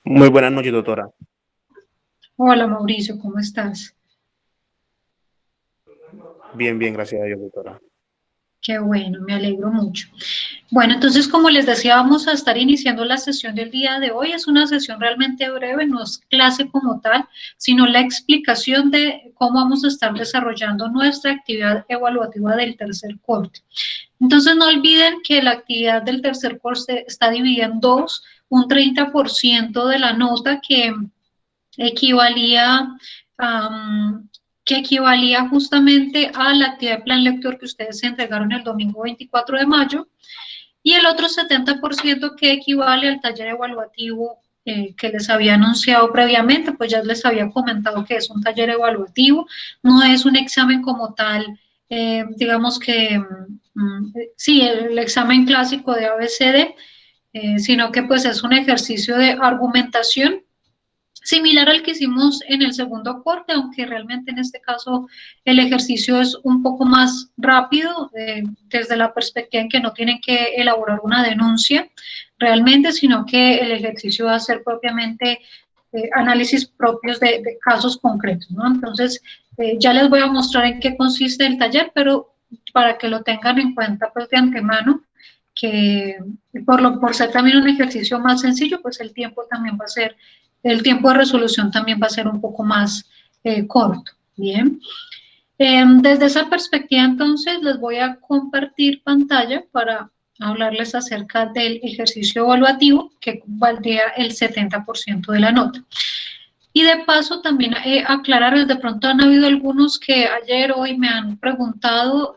Muy buenas noches, doctora. Hola Mauricio, ¿cómo estás? Bien, bien, gracias a Dios, doctora. Qué bueno, me alegro mucho. Bueno, entonces como les decía, vamos a estar iniciando la sesión del día de hoy. Es una sesión realmente breve, no es clase como tal, sino la explicación de cómo vamos a estar desarrollando nuestra actividad evaluativa del tercer corte. Entonces no olviden que la actividad del tercer corte está dividida en dos, un 30% de la nota equivalía a, que equivalía justamente a la actividad de plan lector que ustedes se entregaron el domingo 24 de mayo y el otro 70% que equivale al taller evaluativo que les había anunciado previamente, pues ya les había comentado que es un taller evaluativo, no es un examen como tal, digamos que sí, el examen clásico de ABCD, sino que pues es un ejercicio de argumentación similar al que hicimos en el segundo corte, aunque realmente en este caso el ejercicio es un poco más rápido desde la perspectiva en que no tienen que elaborar una denuncia realmente, sino que el ejercicio va a ser propiamente análisis propios de casos concretos, ¿no? Entonces, ya les voy a mostrar en qué consiste el taller, pero para que lo tengan en cuenta pues de antemano, que por ser también un ejercicio más sencillo, pues el tiempo de resolución también va a ser un poco más corto. Bien. Desde esa perspectiva, entonces, les voy a compartir pantalla para hablarles acerca del ejercicio evaluativo que valdría el 70% de la nota. Y de paso, también aclararles, de pronto han habido algunos que ayer, hoy me han preguntado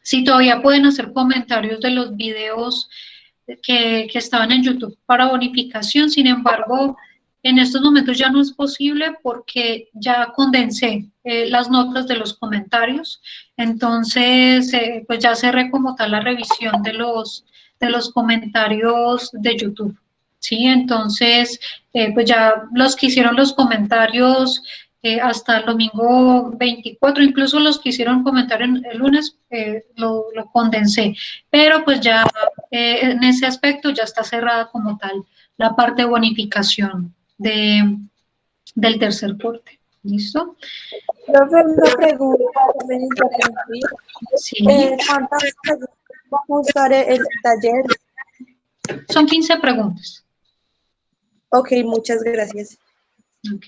si todavía pueden hacer comentarios de los videos que estaban en YouTube para bonificación. Sin embargo, en estos momentos ya no es posible porque ya condensé las notas de los comentarios. Entonces, pues ya cerré como tal la revisión de los comentarios de YouTube. Sí, entonces, pues ya los que hicieron los comentarios hasta el domingo 24, incluso los que hicieron comentario el lunes, lo condensé, pero pues ya en ese aspecto ya está cerrada como tal la parte de bonificación del tercer corte. ¿Listo? Profe, una pregunta, me interrumpí. Sí, ¿Cuántas preguntas va a costar el taller? son 15 preguntas. Ok, muchas gracias. Ok,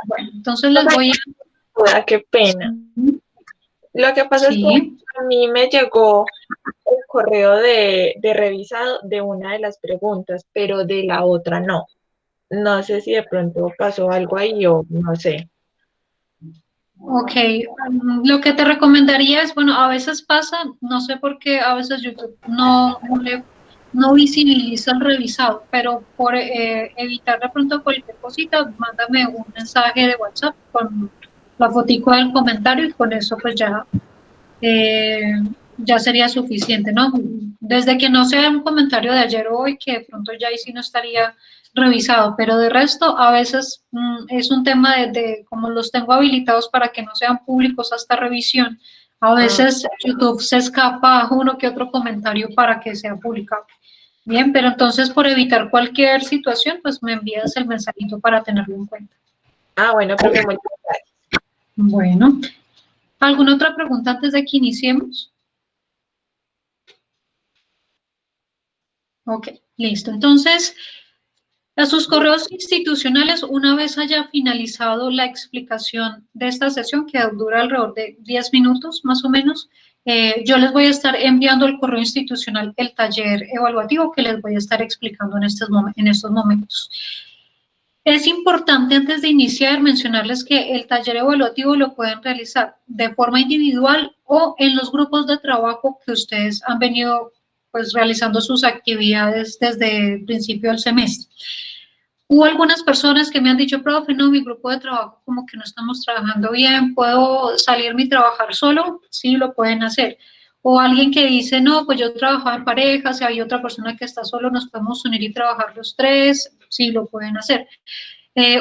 bueno, entonces les voy a... Qué pena. Lo que pasa es que Sí, a mí me llegó el correo de revisado de una de las preguntas, pero de la otra no. No sé si de pronto pasó algo ahí o no sé. ok, lo que te recomendaría es, bueno, a veces pasa, no sé por qué a veces YouTube no visibiliza el revisado, pero por evitar de pronto cualquier cosita, mándame un mensaje de WhatsApp con la fotico del comentario y con eso pues eh, ya sería suficiente, ¿no? Desde que no sea un comentario de ayer o hoy, que de pronto ya ahí sí no estaría revisado, pero de resto a veces es un tema como los tengo habilitados para que no sean públicos hasta revisión, a Ah, veces YouTube se escapa uno que otro comentario para que sea publicado. Bien, pero entonces por evitar cualquier situación, pues me envías el mensajito para tenerlo en cuenta. bueno, profe, muchas gracias. Bueno, ¿alguna otra pregunta antes de que iniciemos? Ok, listo. Entonces, a sus correos institucionales, una vez haya finalizado la explicación de esta sesión, que dura alrededor de 10 minutos más o menos, yo les voy a estar enviando al correo institucional el taller evaluativo que les voy a estar explicando en estos momentos. Es importante antes de iniciar mencionarles que el taller evaluativo lo pueden realizar de forma individual o en los grupos de trabajo que ustedes han venido pues realizando sus actividades desde el principio del semestre. Hubo algunas personas que me han dicho, profe, no, mi grupo de trabajo como que no estamos trabajando bien, ¿puedo salirme y trabajar solo? Sí, lo pueden hacer. O alguien que dice, no, pues yo trabajaba en pareja, si hay otra persona que está solo, nos podemos unir y trabajar los tres, sí, lo pueden hacer.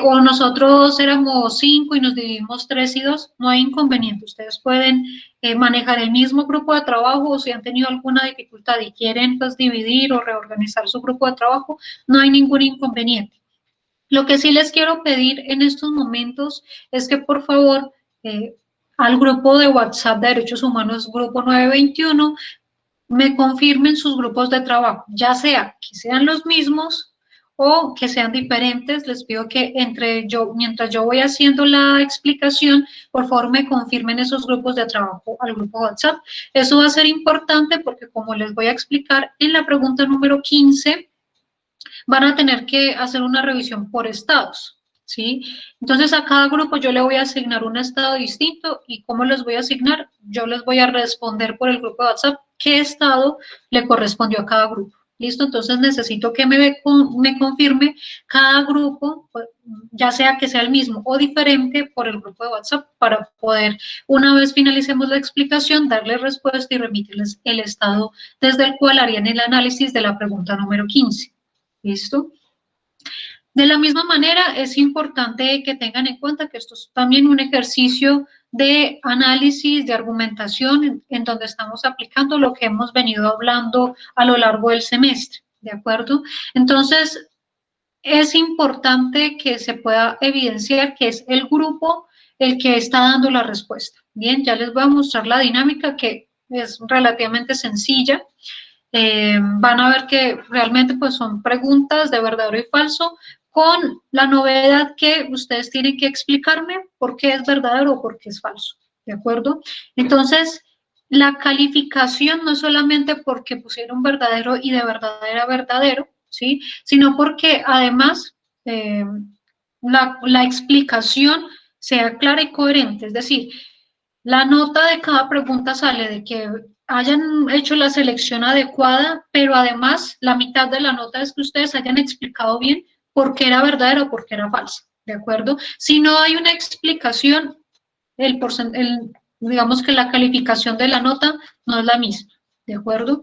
O nosotros éramos 5 y nos dividimos 3 y 2, no hay inconveniente. Ustedes pueden manejar el mismo grupo de trabajo o si han tenido alguna dificultad y quieren pues dividir o reorganizar su grupo de trabajo, no hay ningún inconveniente. Lo que sí les quiero pedir en estos momentos es que por favor al grupo de WhatsApp de Derechos Humanos, grupo 921, me confirmen sus grupos de trabajo, ya sea que sean los mismos o que sean diferentes. Les pido que mientras yo voy haciendo la explicación, por favor me confirmen esos grupos de trabajo al grupo WhatsApp. Eso va a ser importante porque, como les voy a explicar en la pregunta número 15, van a tener que hacer una revisión por estados, ¿sí? Entonces, a cada grupo yo le voy a asignar un estado distinto. ¿Y cómo les voy a asignar? Yo les voy a responder por el grupo de WhatsApp qué estado le correspondió a cada grupo. ¿Listo? Entonces, necesito que me confirme cada grupo, ya sea que sea el mismo o diferente, por el grupo de WhatsApp, para poder, una vez finalicemos la explicación, darle respuesta y remitirles el estado desde el cual harían el análisis de la pregunta número 15. ¿Listo? De la misma manera, es importante que tengan en cuenta que esto es también un ejercicio de análisis, de argumentación, en donde estamos aplicando lo que hemos venido hablando a lo largo del semestre, ¿de acuerdo? Entonces, es importante que se pueda evidenciar que es el grupo el que está dando la respuesta. Bien, ya les voy a mostrar la dinámica, que es relativamente sencilla. Van a ver que realmente pues son preguntas de verdadero y falso, con la novedad que ustedes tienen que explicarme por qué es verdadero o por qué es falso, ¿de acuerdo? Entonces, la calificación no es solamente porque pusieron verdadero y de verdad era verdadero, ¿sí? Sino porque además la explicación sea clara y coherente, es decir, la nota de cada pregunta sale de que hayan hecho la selección adecuada, pero además la mitad de la nota es que ustedes hayan explicado bien por qué era verdadero o por qué era falso, ¿de acuerdo? Si no hay una explicación, digamos que la calificación de la nota no es la misma, ¿de acuerdo?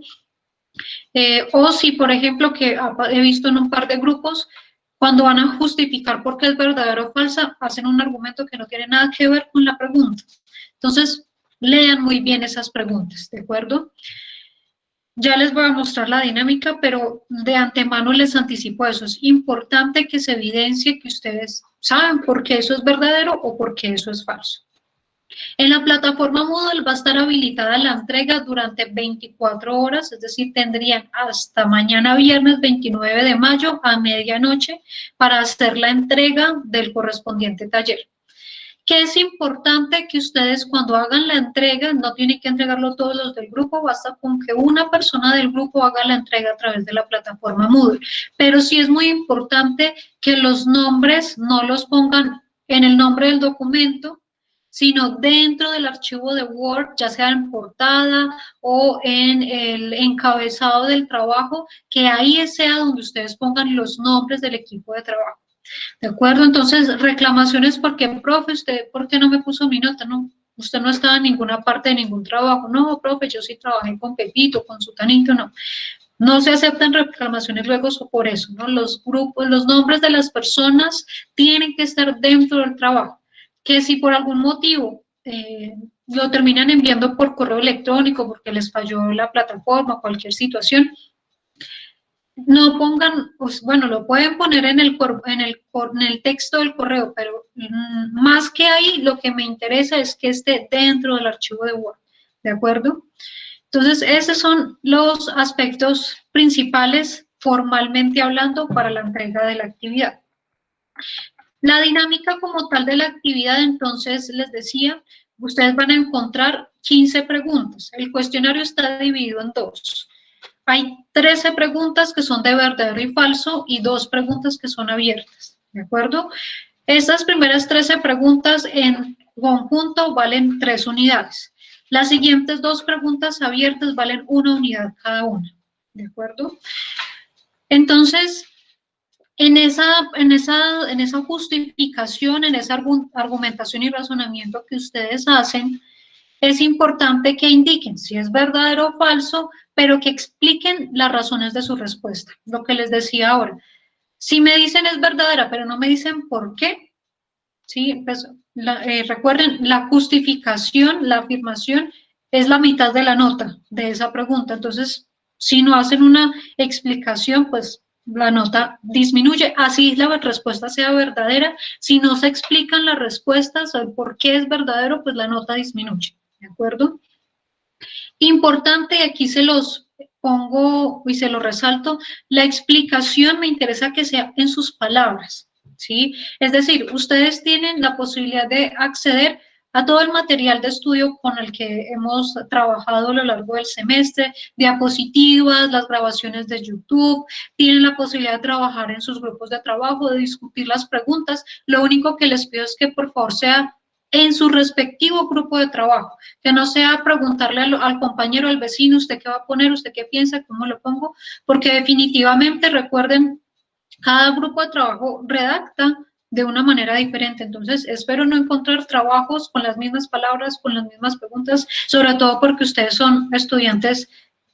O si, por ejemplo, que he visto en un par de grupos, cuando van a justificar por qué es verdadero o falsa, hacen un argumento que no tiene nada que ver con la pregunta. Entonces, lean muy bien esas preguntas, ¿de acuerdo? Ya les voy a mostrar la dinámica, pero de antemano les anticipo eso. Es importante que se evidencie que ustedes saben por qué eso es verdadero o por qué eso es falso. En la plataforma Moodle va a estar habilitada la entrega durante 24 horas, es decir, tendrían hasta mañana viernes 29 de mayo a medianoche para hacer la entrega del correspondiente taller. Que es importante que ustedes, cuando hagan la entrega, no tienen que entregarlo todos los del grupo, basta con que una persona del grupo haga la entrega a través de la plataforma Moodle. Pero sí es muy importante que los nombres no los pongan en el nombre del documento, sino dentro del archivo de Word, ya sea en portada o en el encabezado del trabajo, que ahí sea donde ustedes pongan los nombres del equipo de trabajo. ¿De acuerdo? Entonces, reclamaciones porque, profe, ¿usted por qué no me puso mi nota? No, usted no estaba en ninguna parte de ningún trabajo. No, profe, yo sí trabajé con Pepito, con Sutanito, no. No se aceptan reclamaciones luego por eso, ¿no? Los grupos, los nombres de las personas tienen que estar dentro del trabajo. Que si por algún motivo lo terminan enviando por correo electrónico porque les falló la plataforma, cualquier situación, no pongan, pues, bueno, lo pueden poner en el texto del correo, pero más que ahí, lo que me interesa es que esté dentro del archivo de Word, ¿de acuerdo? Entonces, esos son los aspectos principales, formalmente hablando, para la entrega de la actividad. La dinámica como tal de la actividad, entonces, les decía, ustedes van a encontrar 15 preguntas. El cuestionario está dividido en dos. Hay 13 preguntas que son de verdadero y falso y 2 preguntas que son abiertas, ¿de acuerdo? Estas primeras 13 preguntas en conjunto valen 3 unidades. Las siguientes 2 preguntas abiertas valen 1 unidad cada una, ¿de acuerdo? Entonces, en esa justificación, en esa argumentación y razonamiento que ustedes hacen, es importante que indiquen si es verdadero o falso, pero que expliquen las razones de su respuesta. Lo que les decía ahora. Si me dicen es verdadera, pero no me dicen por qué, ¿sí? Pues, recuerden, la justificación, la afirmación, es la mitad de la nota de esa pregunta. Entonces, si no hacen una explicación, pues la nota disminuye, así la respuesta sea verdadera. Si no se explican las respuestas, el por qué es verdadero, pues la nota disminuye, ¿de acuerdo? Importante, y aquí se los pongo y se lo resalto, la explicación me interesa que sea en sus palabras, ¿sí? Es decir, ustedes tienen la posibilidad de acceder a todo el material de estudio con el que hemos trabajado a lo largo del semestre, diapositivas, las grabaciones de YouTube, tienen la posibilidad de trabajar en sus grupos de trabajo, de discutir las preguntas. Lo único que les pido es que por favor sea en su respectivo grupo de trabajo, que no sea preguntarle al compañero, al vecino, usted qué va a poner, usted qué piensa, cómo lo pongo, porque definitivamente, recuerden, cada grupo de trabajo redacta de una manera diferente. Entonces, espero no encontrar trabajos con las mismas palabras, con las mismas preguntas, sobre todo porque ustedes son estudiantes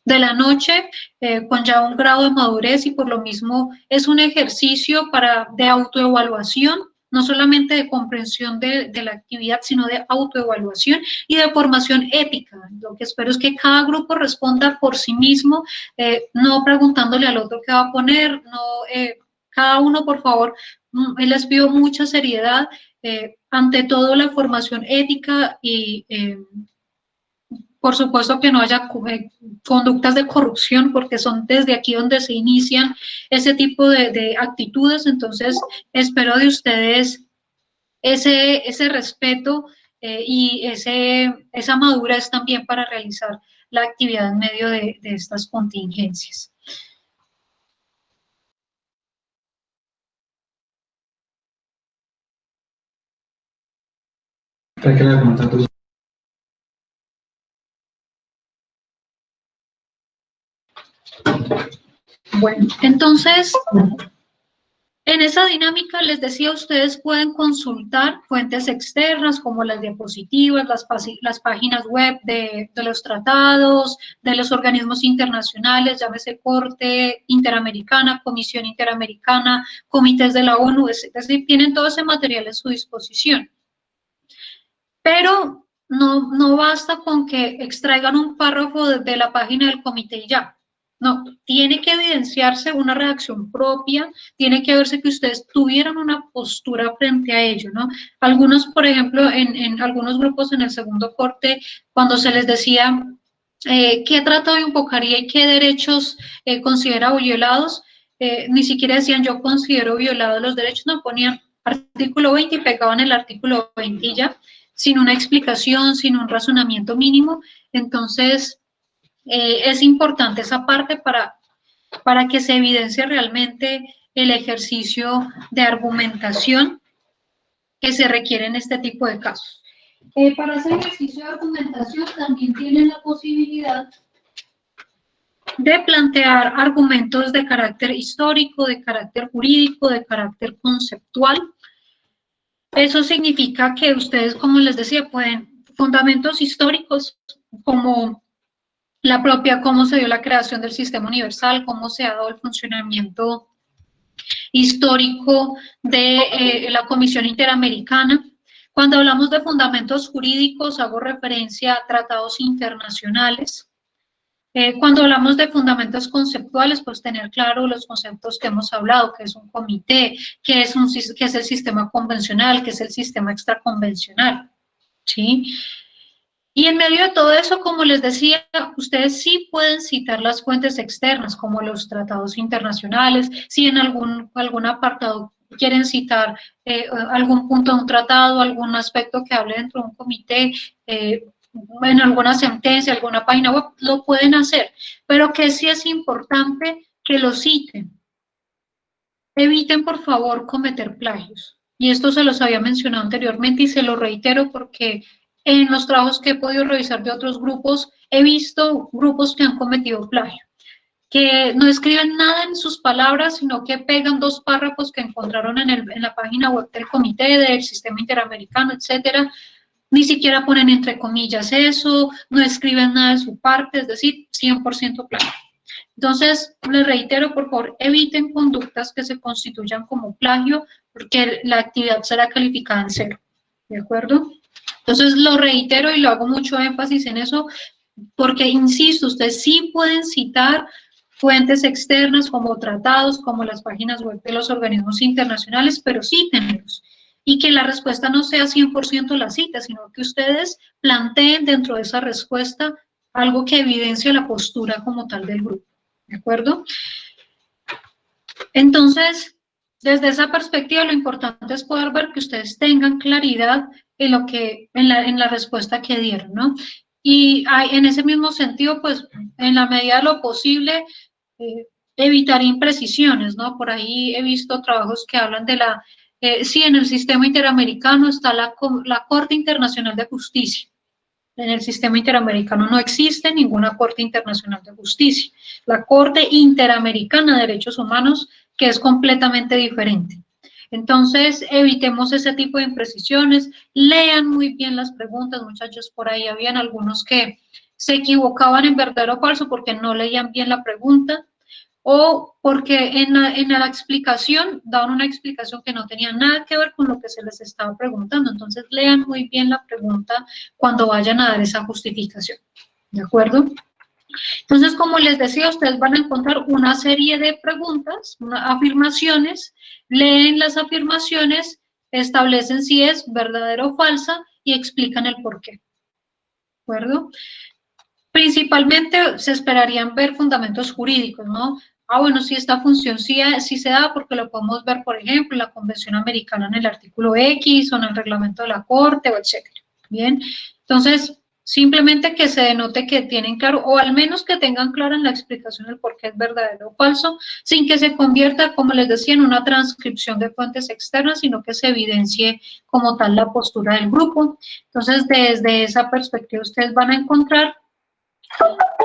de la noche, con ya un grado de madurez, y por lo mismo es un ejercicio de autoevaluación, no solamente de comprensión de la actividad, sino de autoevaluación y de formación ética. Lo que espero es que cada grupo responda por sí mismo, no preguntándole al otro qué va a poner, no, cada uno, por favor, les pido mucha seriedad, ante todo la formación ética y por supuesto que no haya conductas de corrupción, porque son desde aquí donde se inician ese tipo de actitudes. Entonces, espero de ustedes ese respeto, y esa madurez también para realizar la actividad en medio de estas contingencias. Bueno, entonces, en esa dinámica les decía, ustedes pueden consultar fuentes externas como las diapositivas, las páginas web de los tratados, de los organismos internacionales, llámese Corte Interamericana, Comisión Interamericana, comités de la ONU, es decir, tienen todo ese material a su disposición. Pero no basta con que extraigan un párrafo de la página del comité y ya. No, tiene que evidenciarse una redacción propia, tiene que verse que ustedes tuvieran una postura frente a ello, ¿no? Algunos, por ejemplo, en algunos grupos en el segundo corte, cuando se les decía qué tratado invocaría y qué derechos considera violados, ni siquiera decían yo considero violados los derechos, no, ponían artículo 20 y pegaban el artículo 20 y ya, sin una explicación, sin un razonamiento mínimo. Entonces, es importante esa parte para que se evidencie realmente el ejercicio de argumentación que se requiere en este tipo de casos. Para ese ejercicio de argumentación también tienen la posibilidad de plantear argumentos de carácter histórico, de carácter jurídico, de carácter conceptual. Eso significa que ustedes, como les decía, pueden fundamentos históricos como la propia, cómo se dio la creación del sistema universal, cómo se ha dado el funcionamiento histórico de la Comisión Interamericana. Cuando hablamos de fundamentos jurídicos, hago referencia a tratados internacionales. Cuando hablamos de fundamentos conceptuales, pues tener claro los conceptos que hemos hablado, que es un comité, que es el sistema convencional, que es el sistema extraconvencional, ¿sí? Y en medio de todo eso, como les decía, ustedes sí pueden citar las fuentes externas, como los tratados internacionales, si en algún apartado quieren citar algún punto de un tratado, algún aspecto que hable dentro de un comité, en alguna sentencia, alguna página web, lo pueden hacer, pero que sí es importante que lo citen. Eviten, por favor, cometer plagios. Y esto se los había mencionado anteriormente y se lo reitero porque en los trabajos que he podido revisar de otros grupos, he visto grupos que han cometido plagio, que no escriben nada en sus palabras, sino que pegan 2 párrafos que encontraron en la página web del comité, del sistema interamericano, etcétera. Ni siquiera ponen entre comillas eso, no escriben nada de su parte, es decir, 100% plagio. Entonces, les reitero, por favor, eviten conductas que se constituyan como plagio, porque la actividad será calificada en 0, ¿de acuerdo? Entonces, lo reitero y lo hago mucho énfasis en eso, porque, insisto, ustedes sí pueden citar fuentes externas como tratados, como las páginas web de los organismos internacionales, pero cítenlos. Y que la respuesta no sea 100% la cita, sino que ustedes planteen dentro de esa respuesta algo que evidencie la postura como tal del grupo, ¿de acuerdo? Entonces, desde esa perspectiva, lo importante es poder ver que ustedes tengan claridad en lo que, en la respuesta que dieron, ¿no? Y en ese mismo sentido, pues, en la medida de lo posible, evitar imprecisiones, ¿no? Por ahí he visto trabajos que hablan de sí, en el sistema interamericano está la Corte Internacional de Justicia. En el sistema interamericano no existe ninguna Corte Internacional de Justicia. La Corte Interamericana de Derechos Humanos, que es completamente diferente. Entonces, evitemos ese tipo de imprecisiones, lean muy bien las preguntas, muchachos, por ahí habían algunos que se equivocaban en verdadero o falso porque no leían bien la pregunta, o porque en la explicación daban una explicación que no tenía nada que ver con lo que se les estaba preguntando. Entonces, lean muy bien la pregunta cuando vayan a dar esa justificación, ¿de acuerdo? Entonces, como les decía, ustedes van a encontrar una serie de preguntas, afirmaciones, leen las afirmaciones, establecen si es verdadero o falsa y explican el por qué, ¿de acuerdo? Principalmente se esperarían ver fundamentos jurídicos, ¿no? Bueno, si esta función sí se da porque lo podemos ver, por ejemplo, en la Convención Americana en el artículo X o en el reglamento de la Corte, o etcétera. Bien, entonces, simplemente que se denote que tienen claro, o al menos que tengan claro en la explicación el por qué es verdadero o falso, sin que se convierta, como les decía, en una transcripción de fuentes externas, sino que se evidencie como tal la postura del grupo. Entonces, desde esa perspectiva, ustedes van a encontrar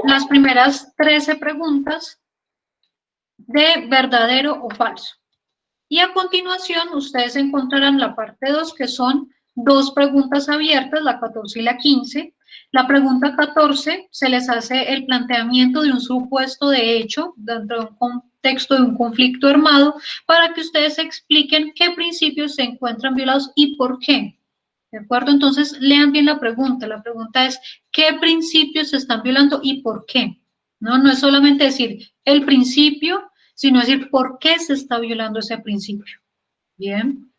las primeras 13 preguntas de verdadero o falso. Y a continuación, ustedes encontrarán la parte 2, que son 2 preguntas abiertas, la 14 y la 15. La pregunta 14 se les hace el planteamiento de un supuesto de hecho dentro de un contexto de un conflicto armado para que ustedes expliquen qué principios se encuentran violados y por qué. ¿De acuerdo? Entonces, lean bien la pregunta. La pregunta es, ¿qué principios se están violando y por qué? No es solamente decir el principio, sino decir por qué se está violando ese principio. Bien.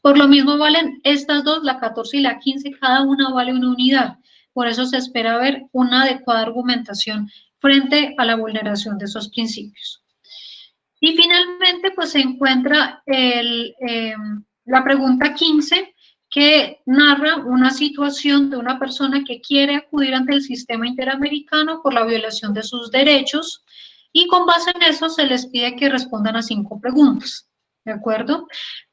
Por lo mismo valen estas dos, la 14 y la 15, cada una vale una unidad. Por eso se espera ver una adecuada argumentación frente a la vulneración de esos principios. Y finalmente, pues se encuentra la pregunta 15, que narra una situación de una persona que quiere acudir ante el sistema interamericano por la violación de sus derechos y con base en eso se les pide que respondan a 5 preguntas, ¿de acuerdo?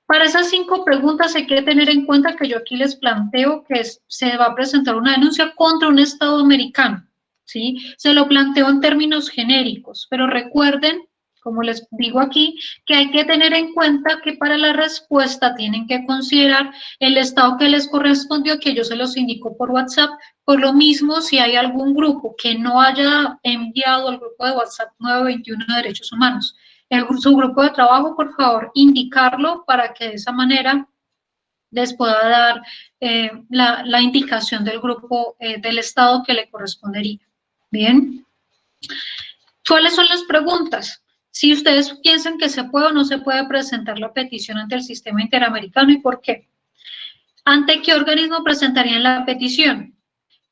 Para esas 5 preguntas hay que tener en cuenta que yo aquí les planteo que se va a presentar una denuncia contra un Estado americano, ¿sí? Se lo planteo en términos genéricos, pero recuerden, como les digo aquí, que hay que tener en cuenta que para la respuesta tienen que considerar el estado que les correspondió, que yo se los indico por WhatsApp. Por lo mismo, si hay algún grupo que no haya enviado al grupo de WhatsApp 921 de Derechos Humanos, su grupo de trabajo, por favor, indicarlo para que de esa manera les pueda dar la indicación del grupo del estado que le correspondería. Bien. ¿Cuáles son las preguntas? Si ustedes piensan que se puede o no se puede presentar la petición ante el sistema interamericano y por qué. ¿Ante qué organismo presentarían la petición?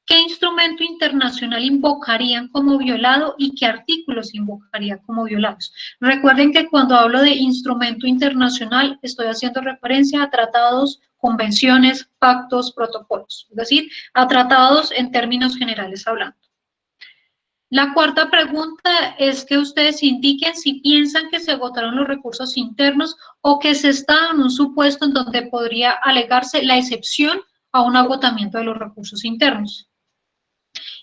¿Qué instrumento internacional invocarían como violado y qué artículos invocarían como violados? Recuerden que cuando hablo de instrumento internacional estoy haciendo referencia a tratados, convenciones, pactos, protocolos, es decir, a tratados en términos generales hablando. La cuarta pregunta es que ustedes indiquen si piensan que se agotaron los recursos internos o que se está en un supuesto en donde podría alegarse la excepción a un agotamiento de los recursos internos.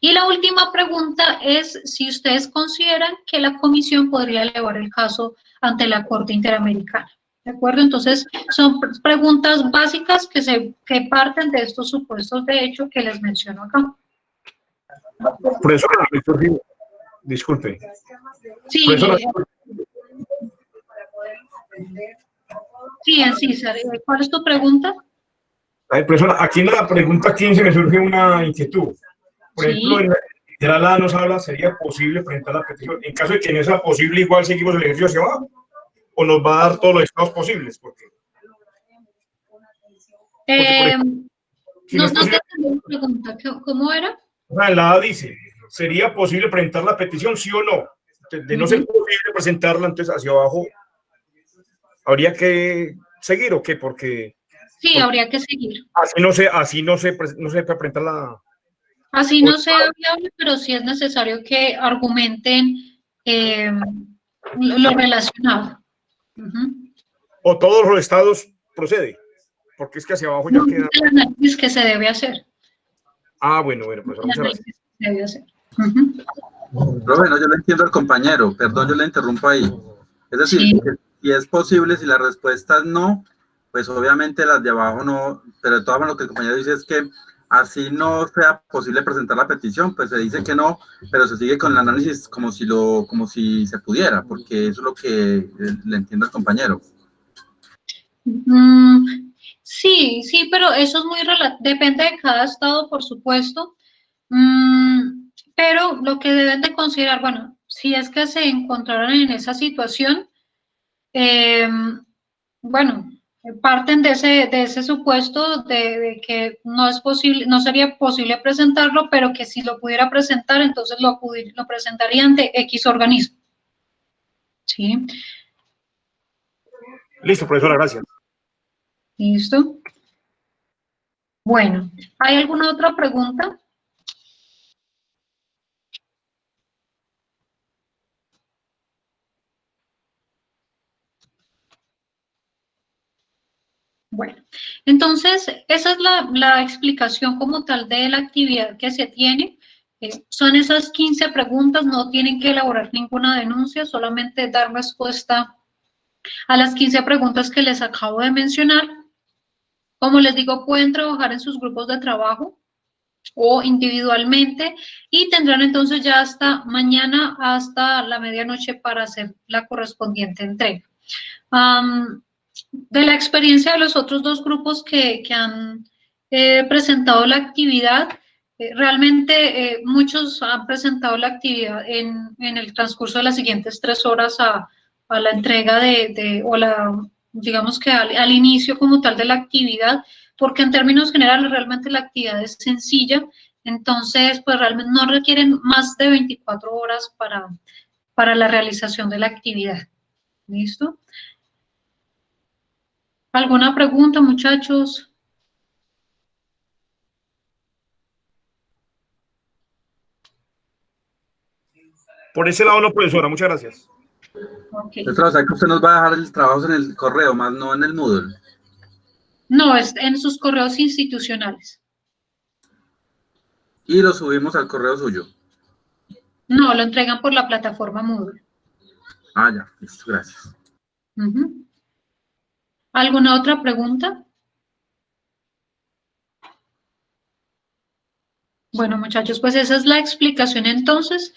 Y la última pregunta es si ustedes consideran que la comisión podría elevar el caso ante la Corte Interamericana. ¿De acuerdo? Entonces, son preguntas básicas que parten de estos supuestos de hecho que les menciono acá. Profesora, disculpe. Sí, Profesora, sí, César. ¿Cuál es tu pregunta? profesora, aquí en la pregunta 15 me surge una inquietud. Por Sí. ejemplo, Ya la nos habla, ¿sería posible presentar la petición? En caso de que no sea posible, igual seguimos el ejercicio hacia abajo. ¿O nos va a dar todos los estados posibles? Porque, por ejemplo, si no No, es no te posible, entendí la pregunta, ¿cómo era? la A dice, ¿sería posible presentar la petición, sí o no? De no ser posible presentarla, entonces hacia abajo, ¿habría que seguir o qué? Porque Sí, habría que seguir. así no se puede presentar la... Así no sea viable, pero sí es necesario que argumenten lo relacionado. Ujú. O todos los estados procede, porque es que hacia abajo ya No, es queda... el análisis que se debe hacer. Ah, bueno, profesor, El muchas gracias. análisis que se debe hacer. Ujú. Pero bueno, yo le entiendo al compañero, perdón, yo le interrumpo ahí. Es decir, Sí. que si es posible, si la respuesta es no, pues obviamente las de abajo no, pero de todas maneras lo que el compañero dice es que así no sea posible presentar la petición, pues se dice que no, pero se sigue con el análisis como si se pudiera, porque eso es lo que le entiendo al compañero. Sí, sí, pero eso es muy depende de cada estado, por supuesto. Pero lo que deben de considerar, bueno, si es que se encontraron en esa situación, eh, bueno, parten de ese supuesto de que no es posible, no sería posible presentarlo, pero que si lo pudiera presentar, entonces lo presentaría ante X organismo. ¿Sí? Listo, profesora, gracias. ¿Listo? Bueno, ¿hay alguna otra pregunta? Bueno, entonces esa es la explicación como tal de la actividad que se tiene. Son esas 15 preguntas, no tienen que elaborar ninguna denuncia, solamente dar respuesta a las 15 preguntas que les acabo de mencionar. Como les digo, pueden trabajar en sus grupos de trabajo o individualmente y tendrán entonces ya hasta mañana, hasta la medianoche para hacer la correspondiente entrega. De la experiencia de los otros dos grupos que han presentado la actividad, realmente muchos han presentado la actividad en el transcurso de las siguientes 3 horas a la entrega digamos que al inicio como tal de la actividad, porque en términos generales realmente la actividad es sencilla, entonces pues realmente no requieren más de 24 horas para la realización de la actividad. ¿Listo? ¿Alguna pregunta, muchachos? Por ese lado no, profesora, muchas gracias. Okay. O sea que usted nos va a dejar el trabajo en el correo, más no en el Moodle. No, es en sus correos institucionales. Y lo subimos al correo suyo. No, lo entregan por la plataforma Moodle. Ah, ya, listo, gracias. ¿Alguna otra pregunta? Bueno, muchachos, pues esa es la explicación entonces.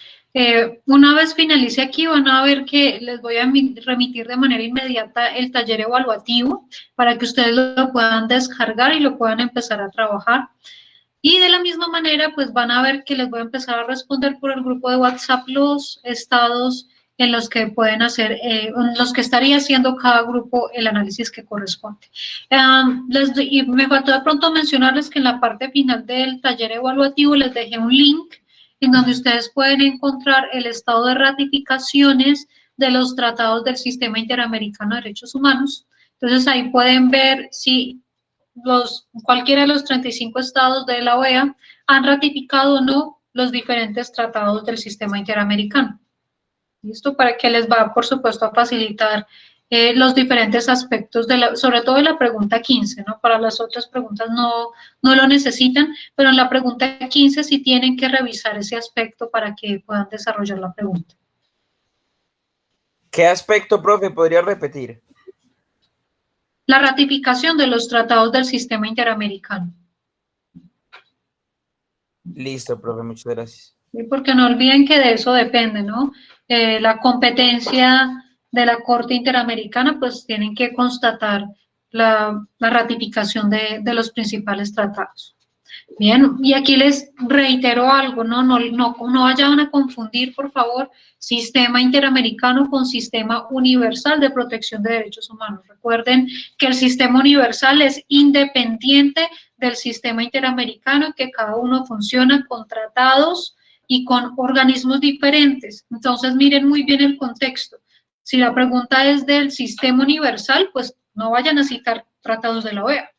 Una vez finalice aquí, van a ver que les voy a remitir de manera inmediata el taller evaluativo para que ustedes lo puedan descargar y lo puedan empezar a trabajar. Y de la misma manera, pues van a ver que les voy a empezar a responder por el grupo de WhatsApp los estados en los que pueden hacer, en los que estaría haciendo cada grupo el análisis que corresponde. Y me faltó de pronto mencionarles que en la parte final del taller evaluativo les dejé un link en donde ustedes pueden encontrar el estado de ratificaciones de los tratados del Sistema Interamericano de Derechos Humanos. Entonces ahí pueden ver si cualquiera de los 35 estados de la OEA han ratificado o no los diferentes tratados del sistema interamericano. ¿Listo? Para que les va, por supuesto, a facilitar los diferentes aspectos, sobre todo de la pregunta 15, ¿no? Para las otras preguntas no lo necesitan, pero en la pregunta 15 sí tienen que revisar ese aspecto para que puedan desarrollar la pregunta. ¿Qué aspecto, profe, podría repetir? La ratificación de los tratados del sistema interamericano. Listo, profe, muchas gracias. ¿Sí? Porque no olviden que de eso depende, ¿no? La competencia de la Corte Interamericana, pues tienen que constatar la ratificación de los principales tratados. Bien, y aquí les reitero algo, no vayan a confundir, por favor, sistema interamericano con sistema universal de protección de derechos humanos. Recuerden que el sistema universal es independiente del sistema interamericano y que cada uno funciona con tratados y con organismos diferentes. Entonces, miren muy bien el contexto. Si la pregunta es del sistema universal, pues no vayan a citar tratados de la OEA.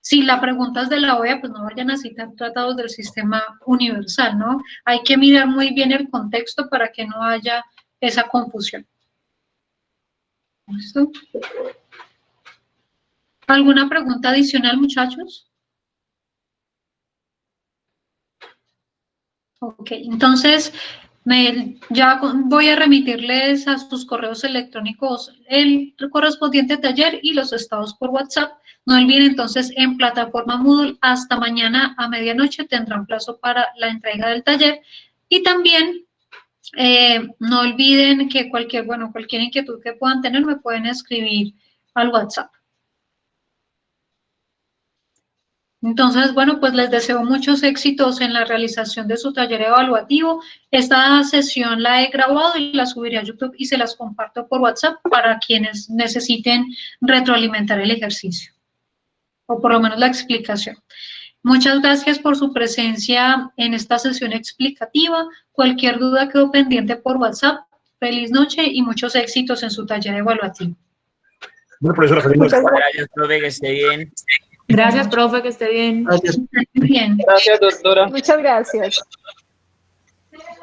Si la pregunta es de la OEA, pues no vayan a citar tratados del sistema universal, ¿no? Hay que mirar muy bien el contexto para que no haya esa confusión. ¿Listo? ¿Alguna pregunta adicional, muchachos? Ok, entonces ya voy a remitirles a sus correos electrónicos el correspondiente taller y los estados por WhatsApp. No olviden entonces en plataforma Moodle hasta mañana a medianoche tendrán plazo para la entrega del taller y también no olviden que cualquier inquietud que puedan tener me pueden escribir al WhatsApp. Entonces, bueno, pues les deseo muchos éxitos en la realización de su taller evaluativo. Esta sesión la he grabado y la subiré a YouTube y se las comparto por WhatsApp para quienes necesiten retroalimentar el ejercicio, o por lo menos la explicación. Muchas gracias por su presencia en esta sesión explicativa. Cualquier duda quedó pendiente por WhatsApp. Feliz noche y muchos éxitos en su taller evaluativo. Bueno, profesora, feliz noche. Gracias, profe, que esté bien. Gracias, profe, que esté bien. Gracias. Bien. Gracias, doctora. Muchas gracias.